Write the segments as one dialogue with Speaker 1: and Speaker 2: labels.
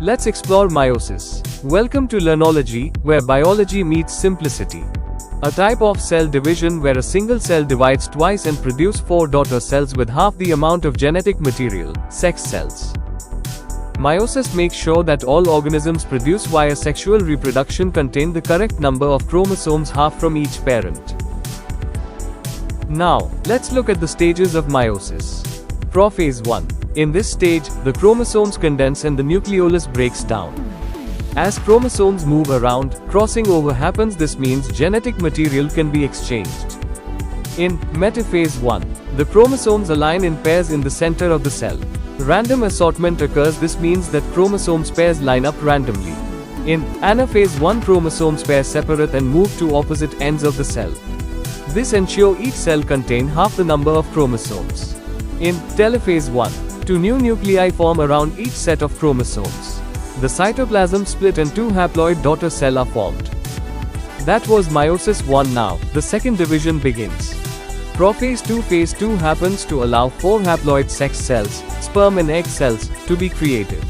Speaker 1: Let's explore meiosis. Welcome to Learnology, where biology meets simplicity. A type of cell division where a single cell divides twice and produces 4 daughter cells with half the amount of genetic material, sex cells. Meiosis makes sure that all organisms produced via sexual reproduction contain the correct number of chromosomes, half from each parent. Now, let's look at the stages of meiosis. Prophase 1. In this stage, the chromosomes condense and the nucleolus breaks down. As chromosomes move around, crossing over happens. This means genetic material can be exchanged. In metaphase 1, the chromosomes align in pairs in the center of the cell. Random assortment occurs. This means that chromosomes pairs line up randomly. In anaphase 1, chromosomes pair separate and move to opposite ends of the cell. This ensures each cell contains half the number of chromosomes. In telophase 1, 2 new nuclei form around each set of chromosomes. The cytoplasm split and 2 haploid daughter cells are formed. That was meiosis 1. Now, the second division begins. Prophase 2. Phase 2 happens to allow 4 haploid sex cells, sperm and egg cells, to be created.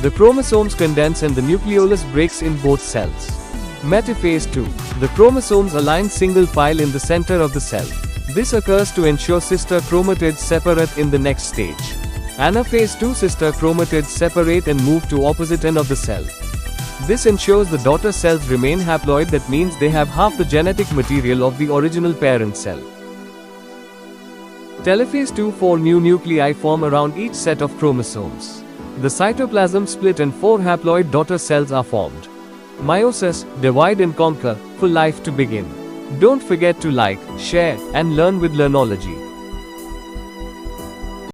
Speaker 1: The chromosomes condense and the nucleolus breaks in both cells. Metaphase 2. The chromosomes align single file in the center of the cell. This occurs to ensure sister chromatids separate in the next stage. Anaphase 2. Sister chromatids separate and move to opposite end of the cell. This ensures the daughter cells remain haploid. That means they have half the genetic material of the original parent cell. Telophase 2. 4 new nuclei form around each set of chromosomes. The cytoplasm split and 4 haploid daughter cells are formed. Meiosis, divide and conquer, for life to begin. Don't forget to like, share, and learn with Learnology.